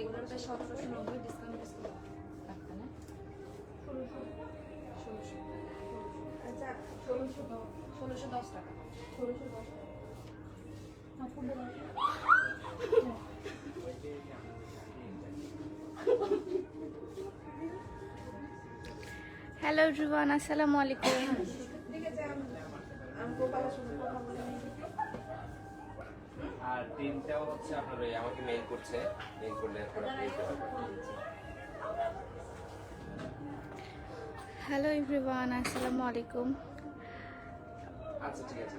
Regular price 1790, discount থাকবে না 1600 আচ্ছা 1610 টাকা 1610 হ্যালো এভরিওয়ান, আসসালামু আলাইকুম। আর টিমটাও হচ্ছে আপনার ওই আমাকে মেইল করছে, মেইল করলে এখন আপনি দিতে পারবেন। হ্যালো এভরিওয়ান, আসসালামু আলাইকুম। আচ্ছা ঠিক আছে।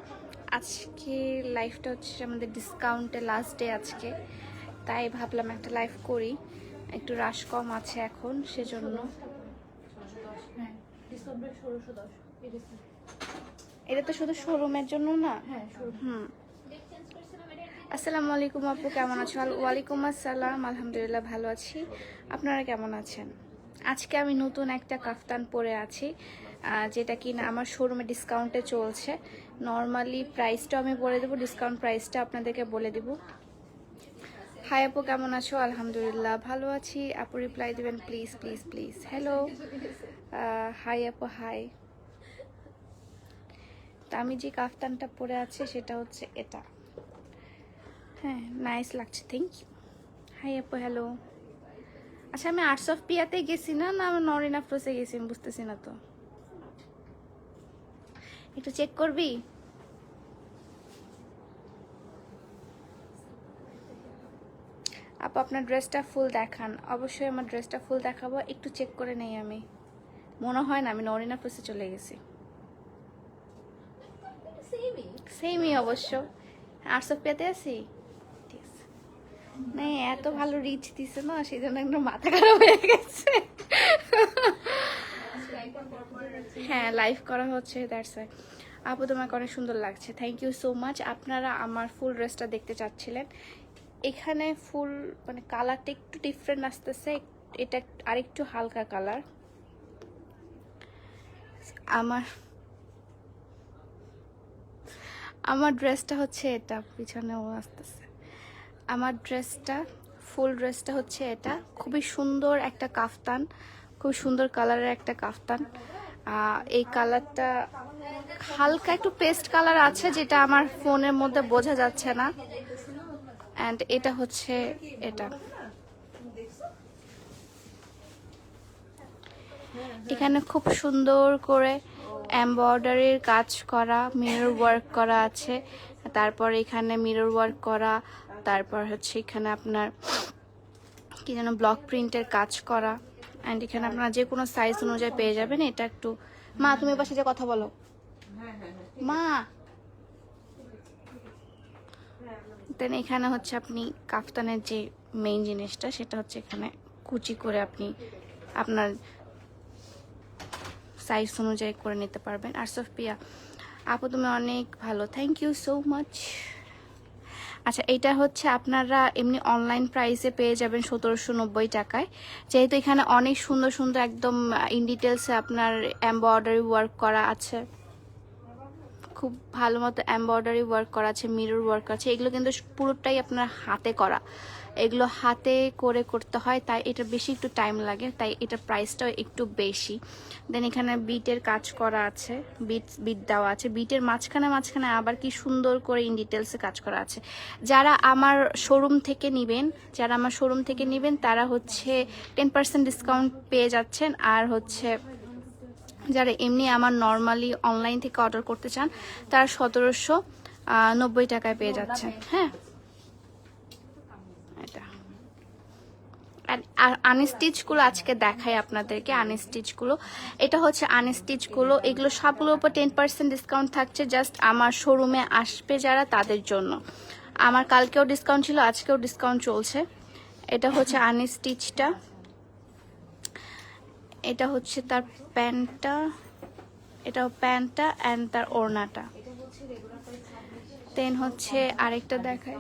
আজকে লাইফটা হচ্ছে আমাদের ডিসকাউন্টে লাস্ট ডে আজকে, তাই ভাবলাম একটা লাইভ করি। একটু রাশ কম আছে এখন, সেজন্য। হ্যাঁ ডিসকাউন্ট 1610 এটা তো শুধু শোরুমের জন্য না। হ্যাঁ হুম। আসসালামু আলাইকুম আপু, কেমন আছো? ওয়ালাইকুম আসসালাম, আলহামদুলিল্লাহ ভালো আছি। আপনারা কেমন আছেন? আজকে আমি নতুন একটা কাফতান পরে আছি, যেটা কি না আমার শোরুমে ডিসকাউন্টে চলছে। নর্মালি প্রাইসটা আমি বলে দেবো, ডিসকাউন্ট প্রাইসটা আপনাদেরকে বলে দেব। হাই আপু, কেমন আছো? আলহামদুলিল্লাহ ভালো আছি। আপু রিপ্লাই দেবেন please please please. Hello hi আপু, হাই। তা আমি যে কাফতানটা পরে আছি সেটা হচ্ছে এটা। হ্যাঁ, নাইস লাগছে, থ্যাংক ইউ। হাই আপু, হ্যালো। আচ্ছা, আমি আর্টস অফ পিয়াতে গেছি না, না আমি নরিন আফরোজে গেছি, আমি বুঝতেছি না তো। একটু চেক করবি? আপু আপনার ড্রেসটা ফুল দেখান। অবশ্যই আমার ড্রেসটা ফুল দেখাবো, একটু চেক করে নেই। আমি মনে হয় না আমি নরিন আফরোজে চলে গেছি। সেমই অবশ্য, আর্টস অফ পিয়াতে আছি। না এত ভালো রিচ দিছে না, সেই জন্য একদম মাথা খারাপ হয়ে গেছে। হ্যাঁ, লাইভ করা হচ্ছে, দ্যাটস ওয়াই। আপু তোমাকে অনেক সুন্দর লাগছে, থ্যাংক ইউ সো মাচ। আপনারা আমার ফুল ড্রেসটা দেখতে চাচ্ছিলেন। এখানে ফুল মানে কালারটা একটু ডিফারেন্ট আসতেছে, এটা আরেকটু হালকা কালার। আমার ড্রেসটা হচ্ছে এটা, পিছনেও আসতেছে। আমার ড্রেসটা ফুল ড্রেসটা হচ্ছে এটা, খুবই সুন্দর একটা কাফতান, খুব সুন্দর কালারের একটা কাফতান। এই কালারটা হালকা একটু পেস্ট কালার আছে, যেটা আমার ফোনের মধ্যে বোঝা যাচ্ছে না। অ্যান্ড এটা হচ্ছে এটা। এখানে খুব সুন্দর করে এমব্রয়ডারির কাজ করা, মিরর ওয়ার্ক করা আছে। তারপর এখানে মিরর ওয়ার্ক করা, তারপর হচ্ছে এখানে আপনার কি যেন ব্লক প্রিন্টের কাজ করা। অ্যান্ড এখানে আপনারা যে কোনো সাইজ অনুযায়ী পেয়ে যাবেন। এটা একটু, মা তুমি পাশে যে কথা বলো, মা। দেন এখানে হচ্ছে আপনি কাফতানের যে মেইন জিনিসটা, সেটা হচ্ছে এখানে কুচি করে আপনি আপনার সাইজ অনুযায়ী করে নিতে পারবেন। আর সোফিয়া আপু তুমি অনেক ভালো, থ্যাংক ইউ সো মাচ। আচ্ছা, এটা হচ্ছে আপনারা এমনি অনলাইন প্রাইসে পেয়ে যাবেন 1790 টাকায়। যেহেতু এখানে অনেক সুন্দর সুন্দর একদম ইন ডিটেলসে আপনার এমব্রয়ডারি ওয়ার্ক করা আছে, খুব ভালো মতো এমব্রয়ডারি ওয়ার্ক করা আছে, মিরর ওয়ার্ক আছে। এগুলো কিন্তু পুরোটাই আপনার হাতে করা, এগুলো হাতে করে করতে হয়, তাই এটা বেশি একটু টাইম লাগে, তাই এটার প্রাইসটাও একটু বেশি। দেন এখানে বিটের কাজ করা আছে, বিট দেওয়া আছে, বিটের মাঝখানে মাঝখানে আবার কি সুন্দর করে ইন ডিটেলসে কাজ করা আছে। যারা আমার শোরুম থেকে নেবেন তারা হচ্ছে 10% ডিসকাউন্ট পেয়ে যাচ্ছেন। আর হচ্ছে যারা এমনি আমার নর্মালি অনলাইন থেকে অর্ডার করতে চান তারা 1790 টাকায় পেয়ে যাচ্ছেন। হ্যাঁ, এটা আর আনস্টিচগুলো আজকে দেখাই আপনাদেরকে। আনস্টিচগুলো, এটা হচ্ছে আনস্টিচগুলো, এগুলো সবগুলোর উপর 10% ডিসকাউন্ট থাকছে। জাস্ট আমার শোরুমে আসবে যারা তাদের জন্য। আমার কালকেও ডিসকাউন্ট ছিল, আজকেও ডিসকাউন্ট চলছে। এটা হচ্ছে আনস্টিচটা, এটা হচ্ছে তার প্যান্টটা, এটাও প্যান্টটা অ্যান্ড তার ওড়নাটা। দেন হচ্ছে আরেকটা দেখাই,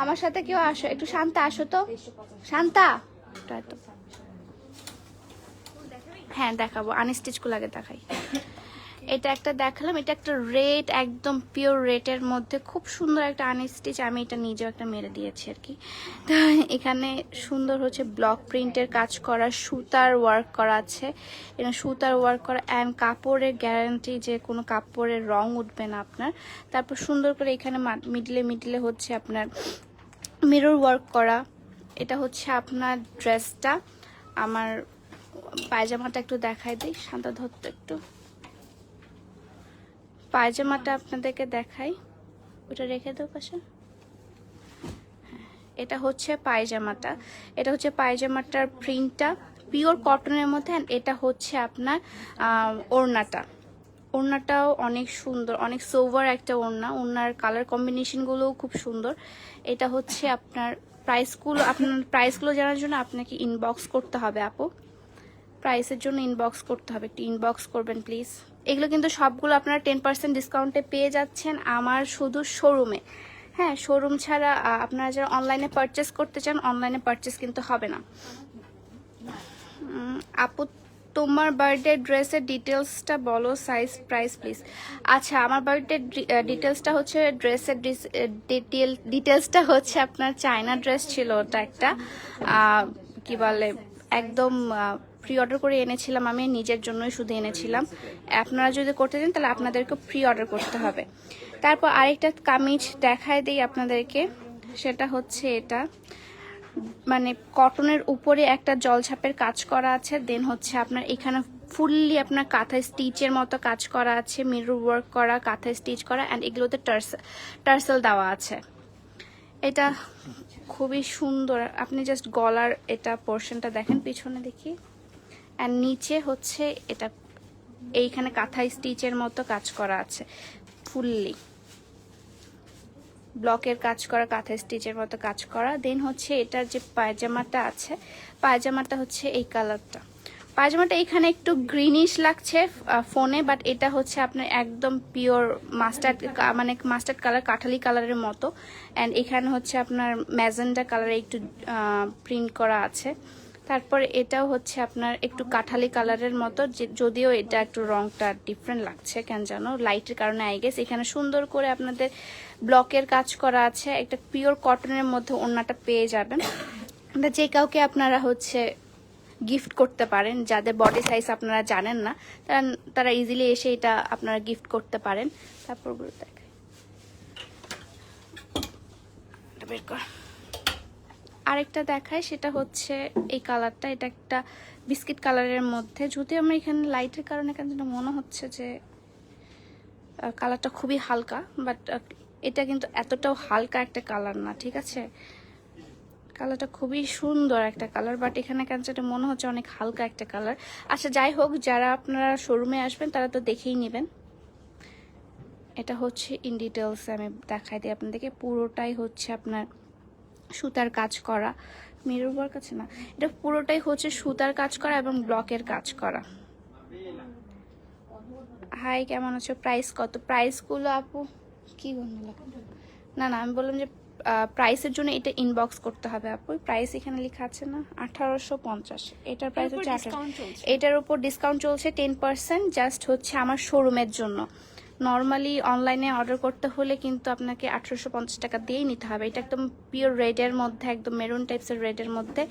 আমার সাথে কেউ আসো, একটু শান্তা আসো তো, শান্তা। হ্যাঁ দেখাবো, আনস্টিচগুলো আগে দেখাই। এটা একটা দেখালাম, এটা একটা রেড, একদম পিওর রেডের মধ্যে খুব সুন্দর একটা আনস্টিচ, আমি এটা নিজেও একটা মেরে দিয়েছি আর কি। তো এখানে সুন্দর হচ্ছে ব্লক প্রিন্টের কাজ করা, সুতার ওয়ার্ক করা আছে, এটা সুতার ওয়ার্ক করা অ্যান্ড কাপড়ের গ্যারান্টি যে কোনো কাপড়ের রং উঠবে না আপনার। তারপর সুন্দর করে এখানে মিডলে হচ্ছে আপনার মিরর ওয়ার্ক করা। এটা হচ্ছে আপনার ড্রেসটা, আমার পায়জামাটা একটু দেখাই দিই, শান্তা ধরতে একটু, পায়জামাটা আপনাদেরকে দেখাই, ওটা রেখে দাও পাশে। এটা হচ্ছে পায়জামাটা, এটা হচ্ছে পায়জামাটার প্রিন্টটা পিওর কটনের মধ্যে, অ্যান্ড এটা হচ্ছে আপনার ওড়নাটাও অনেক সুন্দর, অনেক সোভার একটা ওড়নার কালার কম্বিনেশনগুলোও খুব সুন্দর। এটা হচ্ছে আপনার প্রাইসগুলো জানার জন্য আপনাকে ইনবক্স করতে হবে আপু, প্রাইসের জন্য ইনবক্স করতে হবে, একটু ইনবক্স করবেন প্লিজ। এগুলো কিন্তু সবগুলো আপনারা 10% ডিসকাউন্টে পেয়ে যাচ্ছেন আমার শুধু শোরুমে। হ্যাঁ, শোরুম ছাড়া আপনারা যারা অনলাইনে পারচেস করতে চান, অনলাইনে পারচেস কিন্তু হবে না। আপু তোমার বার্থডে ড্রেসের ডিটেলসটা বলো, সাইজ প্রাইস প্লিজ। আচ্ছা, আমার বার্থডে ডিটেলসটা হচ্ছে ড্রেসের ডিটেলসটা হচ্ছে আপনার চায়না ড্রেস ছিল, ওটা একটা কি বলে একদম প্রি অর্ডার করে এনেছিলাম, আমি নিজের জন্যই শুধু এনেছিলাম। আপনারা যদি করতে চান তাহলে আপনাদেরকে প্রি অর্ডার করতে হবে। তারপর আরেকটা কামিজ দেখায় দিই আপনাদেরকে, সেটা হচ্ছে এটা মানে কটনের উপরে একটা জলছাপের কাজ করা আছে, দেন হচ্ছে আপনার এখানে ফুললি আপনার কাঁথা স্টিচের মতো কাজ করা আছে, মিরর ওয়ার্ক করা, কাঁথা স্টিচ করা, অ্যান্ড এগুলোতে টার্সেল দেওয়া আছে। এটা খুবই সুন্দর, আপনি জাস্ট গলার এটা পোর্শনটা দেখেন, পিছনে দেখি, অ্যান্ড নিচে হচ্ছে এটা এইখানে কাঁথা স্টিচের মতো কাজ করা আছে, ফুললি ব্লকের কাজ করা, কাঁথা স্টিচের মতো কাজ করা। দেন হচ্ছে এটার যে পায়জামাটা আছে, পায়জামাটা হচ্ছে এই কালারটা, পায়জামাটা এখানে একটু গ্রিনিশ লাগছে ফোনে, বাট এটা হচ্ছে আপনার একদম পিওর মাস্টার্ড কালার, কাঠালি কালারের মতো, অ্যান্ড এখানে হচ্ছে আপনার ম্যাজেন্ডা কালারে একটু প্রিন্ট করা আছে। তারপর এটাও হচ্ছে আপনার একটু কাঠালি কালারের মতো, যদিও এটা একটু রংটা ডিফারেন্ট লাগছে কেন জানো, লাইটের কারণে আই গেস। এখানে সুন্দর করে আপনাদের ব্লকের কাজ করা আছে, একটা পিওর কটনের মধ্যে ওড়নাটা পেয়ে যাবেন। যে কাউকে আপনারা হচ্ছে গিফট করতে পারেন, যাদের বডি সাইজ আপনারা জানেন না, তারা ইজিলি এসে এটা আপনারা গিফট করতে পারেন। তারপর দেখাই, বের কর, আরেকটা দেখায়, সেটা হচ্ছে এই কালারটা, এটা একটা বিস্কিট কালারের মধ্যে, যদি আমরা এখানে লাইটের কারণে কেন মনে হচ্ছে যে কালারটা খুবই হালকা, বাট এটা কিন্তু এতটাও হালকা একটা কালার না, ঠিক আছে, কালারটা খুবই সুন্দর একটা কালার, বাট এখানে কেন যেটা মনে হচ্ছে অনেক হালকা একটা কালার। আচ্ছা যাই হোক, যারা আপনারা শোরুমে আসবেন তারা তো দেখেই নেবেন। এটা হচ্ছে ইন ডিটেলস আমি দেখাই দিই আপনাদেরকে, পুরোটাই হচ্ছে আপনার সুতার কাজ করা, মিরর ওয়ার্ক আছে না, এটা পুরোটাই হচ্ছে সুতার কাজ করা এবং ব্লকের কাজ করা। হাই, কেমন আছো? প্রাইস কত? প্রাইসগুলো আপু কি না আমি বললাম যে প্রাইসের জন্য এটা ইনবক্স করতে হবে আপু, প্রাইস এখানে লেখা আছে না 1850, এটার প্রাইস হচ্ছে 1800, এটার উপর ডিসকাউন্ট চলছে 10%, জাস্ট হচ্ছে আমার শোরুমের জন্য। নর্মালি অনলাইনে অর্ডার করতে হলে কিন্তু আপনাকে 1850 টাকা দিয়েই নিতে হবে। এটা একদম পিওর রেডের মধ্যে, একদম মেরুন টাইপসের রেডের মধ্যে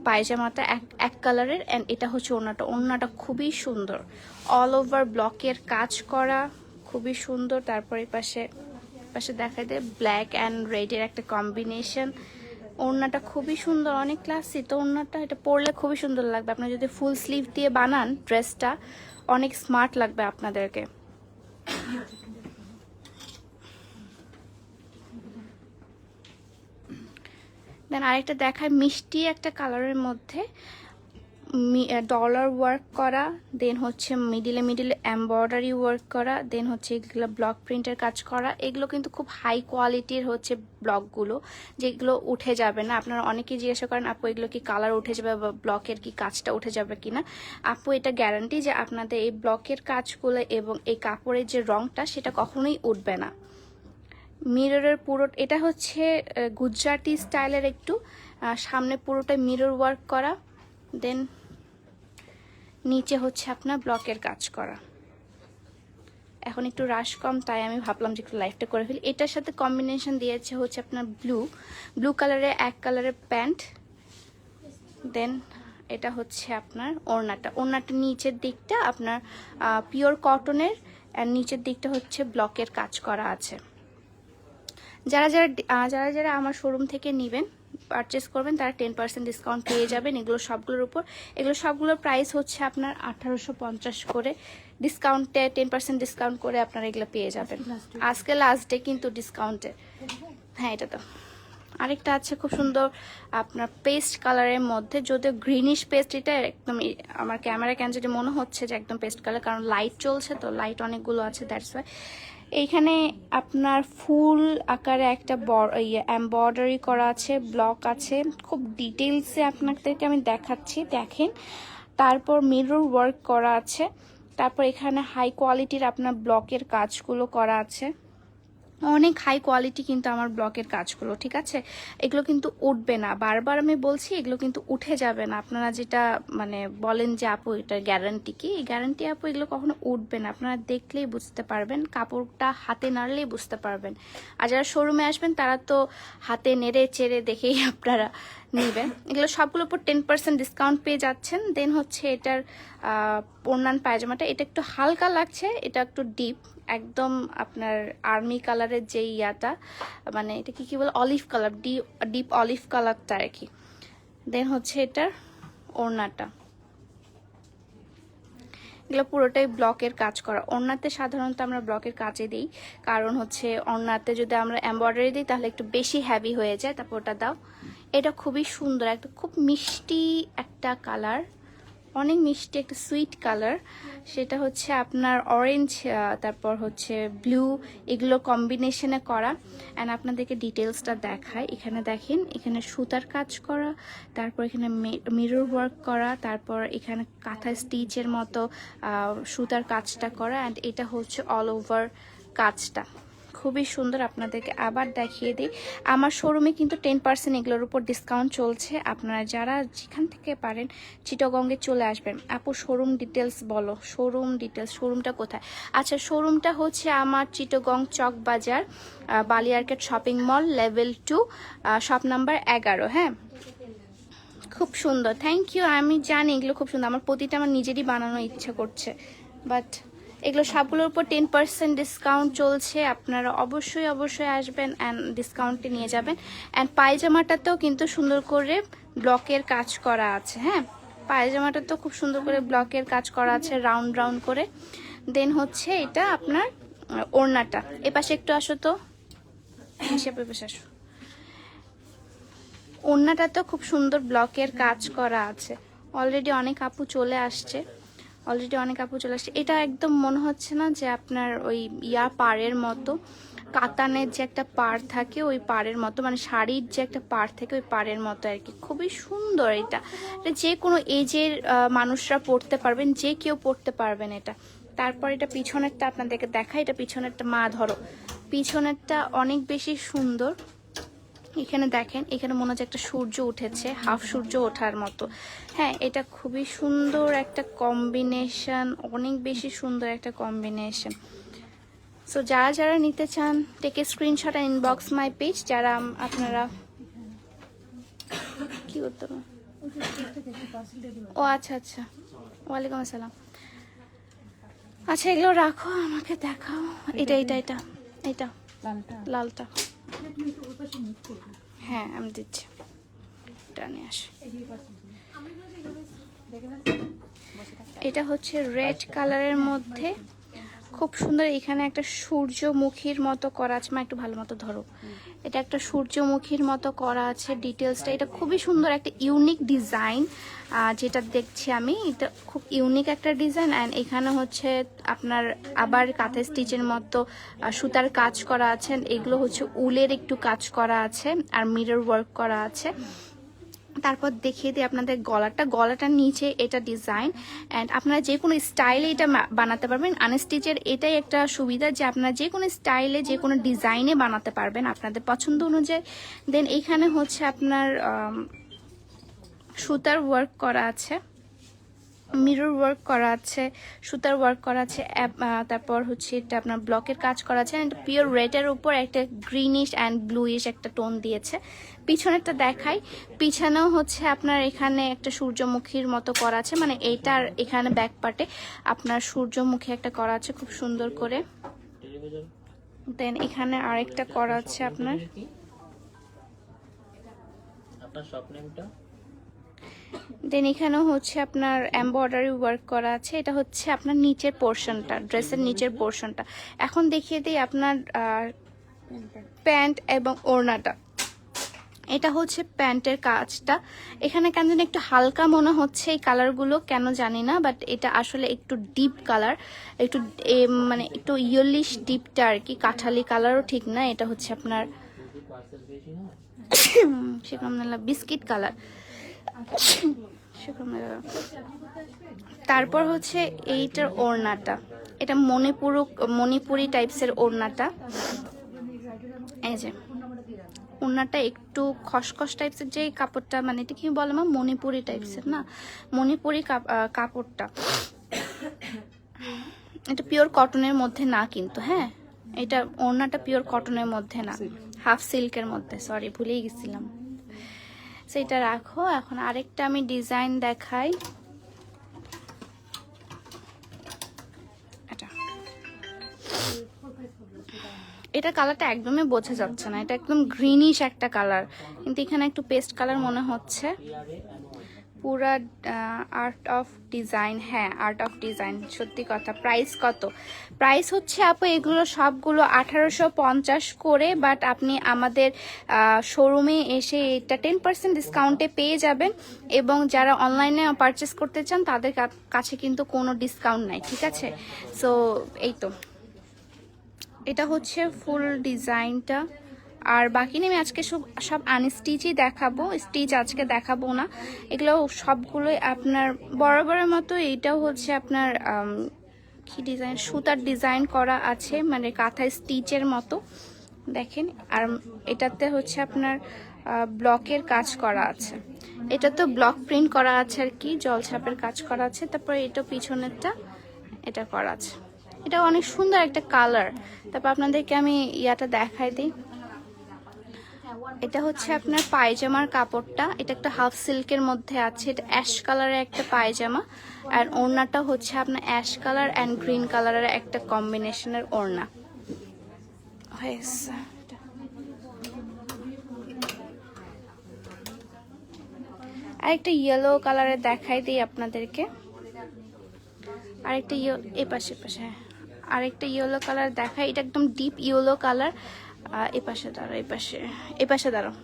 পায়জামাটা এক কালারের, অ্যান্ড এটা হচ্ছে ওড়নাটা খুবই সুন্দর, অল ওভার ব্লকের কাজ করা, খুবই সুন্দর। তারপর এই পাশে দেখা যায় ব্ল্যাক অ্যান্ড রেডের একটা কম্বিনেশন, ওড়নাটা খুবই সুন্দর, অনেক ক্লাসি। তো ওড়নাটা এটা পরলে খুবই সুন্দর লাগবে, আপনারা যদি ফুল স্লিভ দিয়ে বানান ড্রেসটা অনেক স্মার্ট লাগবে আপনাদেরকে। দেন আরেকটা দেখায় মিষ্টি একটা কালারের মধ্যে ডলার ওয়ার্ক করা, দেন হচ্ছে মিডিলে এমব্রয়ডারি ওয়ার্ক করা, দেন হচ্ছে এগুলো ব্লক প্রিন্টের কাজ করা। এগুলো কিন্তু খুব হাই কোয়ালিটির হচ্ছে ব্লকগুলো, যেগুলো উঠে যাবে না। আপনারা অনেকেই জিজ্ঞাসা করেন আপু এগুলো কি কালার উঠে যাবে বা ব্লকের কি কাজটা উঠে যাবে কিনা। আপু এটা গ্যারান্টি যে আপনাদের এই ব্লকের কাজগুলো এবং এই কাপড়ের যে রংটা সেটা কখনোই উঠবে না। মিররের পুরো এটা হচ্ছে গুজরাটি স্টাইলের, একটু সামনে পুরোটা মিরর ওয়ার্ক করা, দেন নিচে হচ্ছে আপনার ব্লকের কাজ করা। এখন একটু রাশ কম, তাই আমি ভাবলাম যে একটু লাইভটা করে ফেলি। এটার সাথে কম্বিনেশন দিয়েছে হচ্ছে আপনার ব্লু কালারের এক কালারের প্যান্ট, দেন এটা হচ্ছে আপনার ওড়নাটা নিচের দিকটা আপনার পিওর কটনের, আর নিচের দিকটা হচ্ছে ব্লকের কাজ করা আছে। যারা যারা আমার শোরুম থেকে নেবেন, পারচেস করবেন, তারা 10% ডিসকাউন্ট পেয়ে যাবেন এগুলো সবগুলোর উপর। এগুলো সবগুলোর প্রাইস হচ্ছে আপনার 1850 করে, ডিসকাউন্টে 10% ডিসকাউন্ট করে আপনারা এগুলো পেয়ে যাবেন। আজকে লাস্ট ডে কিন্তু ডিসকাউন্টে। হ্যাঁ, এটা তো আরেকটা আছে খুব সুন্দর আপনার পেস্ট কালারের মধ্যে, যদিও গ্রিনিশ পেস্ট, এটা একদম আমার ক্যামেরা কেন যেটা মনে হচ্ছে যে একদম পেস্ট কালার, কারণ লাইট চলছে তো, লাইট অনেকগুলো আছে, দ্যাটস ওয়াই। এইখানে আপনার ফুল আকারে একটা এমব্রয়ডারি করা আছে, ব্লক আছে, খুব ডিটেলসে আপনাদেরকে আমি দেখাচ্ছি, দেখেন। তারপর মিরর ওয়ার্ক করা আছে, তারপর এখানে হাই কোয়ালিটির আপনার ব্লকের কাজগুলো করা আছে, অনেক হাই কোয়ালিটি কিন্তু আমার ব্লকের কাজগুলো, ঠিক আছে। এগুলো কিন্তু উঠবে না, বারবার আমি বলছি, এগুলো কিন্তু উঠে যাবে না। আপনারা যেটা মানে বলেন যে আপু এটার গ্যারান্টি কি, এই গ্যারান্টি আপু এগুলো কখনো উঠবে না, আপনারা দেখলেই বুঝতে পারবেন, কাপড়টা হাতে নাড়লেই বুঝতে পারবেন। আর যারা শোরুমে আসবেন তারা তো হাতে নেড়ে চেড়ে দেখেই আপনারা নেবেন। এগুলো সবগুলো উপর 10% ডিসকাউন্ট পেয়ে যাচ্ছেন। দেন হচ্ছে এটার ওড়নান পায়জামাটা, এটা একটু হালকা লাগছে, এটা একটু ডিপ, একদম আপনার আর্মি কালারের যে ইয়াটা, মানে এটা কি বলে, অলিভ কালার, ডিপ অলিভ কালারটা আর কি। দেন হচ্ছে এটার ওড়নাটা, এগুলো পুরোটাই ব্লকের কাজ করা। ওড়নাতে সাধারণত আমরা ব্লকের কাজে দিই, কারণ হচ্ছে ওড়নাতে যদি আমরা এমব্রয়ডারি দিই তাহলে একটু বেশি হ্যাভি হয়ে যায়, তারপর ওটা দাও। এটা খুবই সুন্দর, একটা খুব মিষ্টি একটা কালার, অনেক মিষ্টি একটা সুইট কালার, সেটা হচ্ছে আপনার অরেঞ্জ, তারপর হচ্ছে ব্লু, এগুলো কম্বিনেশনে করা। অ্যান্ড আপনাদেরকে ডিটেলসটা দেখায়, এখানে দেখেন, এখানে সুতার কাজ করা, তারপর এখানে মিরর ওয়ার্ক করা, তারপর এখানে কাঁথা স্টিচের মতো সুতার কাজটা করা, অ্যান্ড এটা হচ্ছে অল ওভার কাজটা খুবই সুন্দর। আপনাদেরকে আবার দেখিয়ে দিই, আমার শোরুমে কিন্তু 10% এগুলোর উপর ডিসকাউন্ট চলছে। আপনারা যারা যেখান থেকে পারেন চিটাগংয়ে চলে আসবেন। আপু শোরুম ডিটেলস বলো, শোরুম ডিটেলস, শোরুমটা কোথায়? আচ্ছা, শোরুমটা হচ্ছে আমার চিটাগং চক বাজার, বালিয়ারকেট shopping mall, level 2, shop number 11। হ্যাঁ, খুব সুন্দর, থ্যাংক ইউ। আমি জানি এগুলো খুব সুন্দর, আমার প্রতিটা আমার নিজেরই বানানোর ইচ্ছা করছে, বাট এগুলো সবগুলোর উপর 10% ডিসকাউন্ট চলছে। আপনারা অবশ্যই আসবেন অ্যান্ড ডিসকাউন্টে নিয়ে যাবেন। অ্যান্ড পায়জামাটাতেও কিন্তু সুন্দর করে ব্লকের কাজ করা আছে। হ্যাঁ, পায়জামাটাতেও খুব সুন্দর করে ব্লকের কাজ করা আছে, রাউন্ড রাউন্ড করে। দেন হচ্ছে এটা আপনার ওড়নাটা, এপাশে একটু আসো তো, এপাশে আসো। ওড়নাটাতেও খুব সুন্দর ব্লকের কাজ করা আছে। অলরেডি অনেক আপু চলে আসছে, এটা একদম মনে হচ্ছে না যে আপনার ওই পাড়ের মতো, কাতানের যে একটা পাড় থাকে ওই পাড়ের মতো, মানে শাড়ির যে একটা পাড় থাকে ওই পাড়ের মতো আর কি। খুবই সুন্দর এটা যে কোনো এজের মানুষরা পরতে পারবেন, যে কেউ পরতে পারবেন এটা। তারপর এটা পিছনেরটা আপনাদেরকে দেখা, এটা পিছনেরটা, মা ধরো, পিছনেরটা অনেক বেশি সুন্দর। এখানে দেখেন, এখানে মনে হচ্ছে একটা সূর্য উঠেছে, হাফ সূর্য ওঠার মতো। হ্যাঁ, এটা খুবই সুন্দর একটা কম্বিনেশন, অনেক বেশি সুন্দর একটা কম্বিনেশন। সো যারা নিতে চান, টেক এ স্ক্রিনশট আর ইনবক্স মাই পেজ। যারা আপনারা কি করতে পারেন? ও আচ্ছা, ওয়ালাইকুম আসসালাম। আচ্ছা, এগুলো রাখো, আমাকে দেখাও। এটা লালটা, হ্যাঁ আমি দিচ্ছি, টানে আসে। এটা হচ্ছে রেড কালারের মধ্যে, খুব সুন্দর। এখানে একটা সূর্যমুখীর মতো করা আছে, মা একটু ভালো মতো ধরো, এটা একটা সূর্যমুখীর মতো করা আছে ডিটেলসটা। এটা খুবই সুন্দর একটা ইউনিক ডিজাইন, যেটা দেখছি আমি, এটা খুব ইউনিক একটা ডিজাইন। অ্যান্ড এখানে হচ্ছে আপনার আবার কাঁথা স্টিচের মতো সুতার কাজ করা আছে, এগুলো হচ্ছে উলের একটু কাজ করা আছে, আর মিরর ওয়ার্ক করা আছে। তারপর দেখিয়ে দিই আপনাদের গলাটার নিচে এটা ডিজাইন, অ্যান্ড আপনারা যে কোনো স্টাইলে এটা বানাতে পারবেন। আনস্টিচের এটাই একটা সুবিধা যে আপনারা যে কোনো স্টাইলে, যে কোনো ডিজাইনে বানাতে পারবেন আপনাদের পছন্দ অনুযায়ী। দেন এইখানে হচ্ছে আপনার সুতার ওয়ার্ক করা আছে, মিরর ওয়ার্ক করা আছে, সুতার ওয়ার্ক করা আছে, তারপর হচ্ছে এটা আপনার ব্লকের কাজ করা আছে, অ্যান্ড পিওর রেডের উপর একটা গ্রিনিশ অ্যান্ড ব্লুইশ একটা টোন দিয়েছে। পিছনেরটা দেখাই, পিছনেও হচ্ছে আপনার এখানে একটা সূর্যমুখীর মতো করা আছে, মানে এইটার এখানে ব্যাক পার্টে আপনার সূর্যমুখী একটা করা আছে খুব সুন্দর করে। দেন এখানে আরেকটা করা আছে আপনার, দেন এখানেও হচ্ছে আপনার এমব্রয়ডারি ওয়ার্ক করা আছে। এটা হচ্ছে আপনার নিচের পোর্শনটা, ড্রেসের নিচের পোর্শনটা। এখন দেখিয়ে দিই আপনার প্যান্ট এবং ওড়নাটা। এটা হচ্ছে প্যান্টের কাজটা। এখানে কেন যেন একটু হালকা মনে হচ্ছে এই কালারগুলো, কেন জানি না, বাট এটা আসলে একটু ডিপ কালার, একটু মানে একটু ইয়েলিশ ডিপটা আর কি, কাঠালি কালারও ঠিক না, এটা হচ্ছে আপনার বিস্কিট কালার। তারপর হচ্ছে এইটার ওড়নাটা, এটা মণিপুরি টাইপসের ওড়নাটা। এই যে ওড়নাটা একটু খসখস টাইপসের, যে কাপড়টা মানে এটা কি বলে মা, মণিপুরি টাইপসের না, মণিপুরি কাপড়টা। এটা পিওর কটনের মধ্যে না কিন্তু, হ্যাঁ এটা ওড়নাটা পিওর কটনের মধ্যে না, হাফ সিল্কের মধ্যে, সরি ভুলেই গেছিলাম। সেটা রাখো। এখন আরেকটা আমি ডিজাইন দেখাই। এটা কালারটা একদমই বোঝা যাচ্ছে না, এটা একদম গ্রিনিশ একটা কালার, কিন্তু এখানে একটু পেস্ট কালার মনে হচ্ছে। পুরা আর্ট অফ ডিজাইন, হ্যাঁ আর্ট অফ ডিজাইন, সত্যি কথা। প্রাইস কত? প্রাইস হচ্ছে আপু এগুলো সবগুলো 1850 করে, বাট আপনি আমাদের শোরুমে এসে এটা 10% ডিসকাউন্টে পেয়ে যাবেন, এবং যারা অনলাইনে পারচেস করতে চান তাদের কাছে কিন্তু কোনো ডিসকাউন্ট নাই, ঠিক আছে? সো এই তো, এটা হচ্ছে ফুল ডিজাইনটা। আর বাকি আমি আজকে সব আনস্টিচই দেখাবো, স্টিচ আজকে দেখাবো না। এগুলো সবগুলোই আপনার বরাবরের মতো। এইটাও হচ্ছে আপনার কি ডিজাইন, সুতার ডিজাইন করা আছে, মানে কাঁথা স্টিচের মতো দেখেন। আর এটাতে হচ্ছে আপনার ব্লকের কাজ করা আছে, এটা তো ব্লক প্রিন্ট করা আছে আর কি, জলছাপের কাজ করা আছে। তারপরে এটা পিছনেরটা এটা করা আছে, এটা অনেক সুন্দর একটা কালার। তারপর আপনাদেরকে আমি ইয়াটা দেখাই দিই। এটা হচ্ছে আপনার পায়জামার কাপড়টা, এটা একটা হাফ সিল্কের মধ্যে আছে, এটা অ্যাশ কালারের একটা পায়জামা। আর ওড়নাটা হচ্ছে আপনার অ্যাশ কালার অ্যান্ড গ্রিন কালারের একটা কম্বিনেশনের ওড়না হয়েছে। আর একটা ইয়েলো কালারের দেখাই দিই আপনাদেরকে, আরেকটা এই পাশে হ্যাঁ আরেকটা ইয়েলো কালার দেখাই। এটা একদম ডিপ ইয়েলো কালার। এই পাশে দাঁড়াও, এই পাশে দাঁড়াও।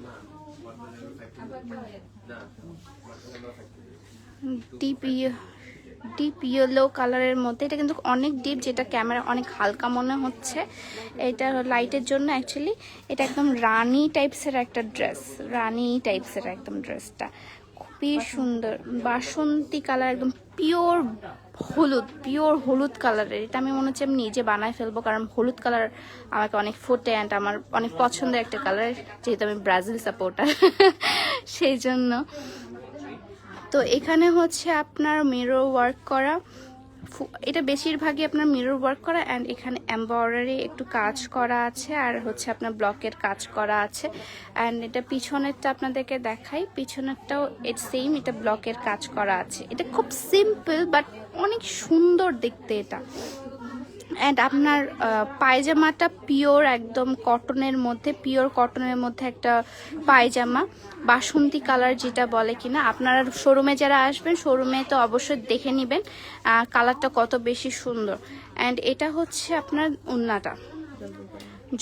ডিপ ইয়েলো কালারের মধ্যে, এটা কিন্তু অনেক ডিপ, যেটা ক্যামেরা অনেক হালকা মনে হচ্ছে। এটা লাইটের জন্য অ্যাকচুয়ালি এটা একদম রানী টাইপসের একটা ড্রেস, রানী টাইপসের একদম ড্রেসটা খুবই সুন্দর। বাসন্তী কালার, একদম পিওর হলুদ কালারের। এটা আমি মনে হচ্ছে আমি নিজে বানায় ফেলবো, কারণ হলুদ কালার আমাকে অনেক ফোটে অ্যান্ড আমার অনেক পছন্দের একটা কালার, যেহেতু আমি ব্রাজিল সাপোর্টার সেই জন্য। তো এখানে হচ্ছে আপনার মিরর ওয়ার্ক করা, এটা বেশিরভাগই আপনার মিরর ওয়ার্ক করা, অ্যান্ড এখানে এমব্রয়ডারি একটু কাজ করা আছে, আর হচ্ছে আপনার ব্লকের কাজ করা আছে। অ্যান্ড এটা পিছনেরটা আপনাদেরকে দেখাই, পিছনেরটাও সেম, এটা ব্লকের কাজ করা আছে। এটা খুব সিম্পল বাট অনেক সুন্দর দেখতে এটা। অ্যান্ড আপনার পায়জামাটা পিওর একদম কটনের মধ্যে একটা পায়জামা, বাসন্তী কালার যেটা বলে কিনা। আপনারা শোরুমে যারা আসবেন, শোরুমে তো অবশ্যই দেখে নেবেন কালারটা কত বেশি সুন্দর। অ্যান্ড এটা হচ্ছে আপনার ওড়নাটা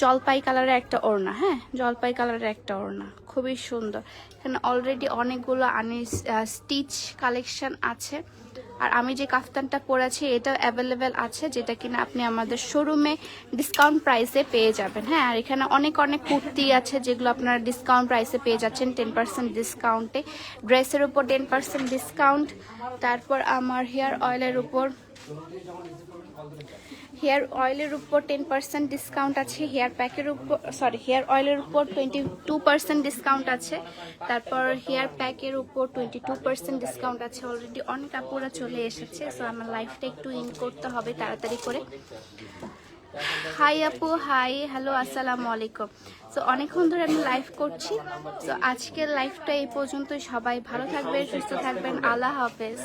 জলপাই কালারের একটা ওড়না, হ্যাঁ জলপাই কালারের একটা ওড়না, খুবই সুন্দর। এখানে অলরেডি অনেকগুলো স্টিচ কালেকশন আছে। আর আমি যে কাফতানটা পরেছি এটা অ্যাভেলেবেল আছে, যেটা কিনা আপনি আমাদের শোরুমে ডিসকাউন্ট প্রাইসে পেয়ে যাবেন। হ্যাঁ, আর এখানে অনেক কুর্তি আছে যেগুলো আপনারা ডিসকাউন্ট প্রাইসে পেয়ে যাচ্ছেন, 10% ডিসকাউন্টে। ড্রেসের উপর 10% ডিসকাউন্ট। তারপর আমার হেয়ার অয়েলের উপর হেয়ার অয়েলের উপর 10% ডিসকাউন্ট আছে, হেয়ার প্যাকের উপর হেয়ার অয়েলের উপর 22% ডিসকাউন্ট আছে, তারপর হেয়ার প্যাকের উপর 22% ডিসকাউন্ট আছে। অলরেডি অনেক আপুরা চলে এসেছে, সো আমার লাইফটা একটু ইন করতে হবে তাড়াতাড়ি করে। হাই আপু, হাই, হ্যালো, আসসালামু আলাইকুম। সো অনেকক্ষণ ধরে আমি লাইভ করছি, তো আজকের লাইভটা এই পর্যন্তই। সবাই ভালো থাকবেন, সুস্থ থাকবেন, আল্লাহ হাফেজ।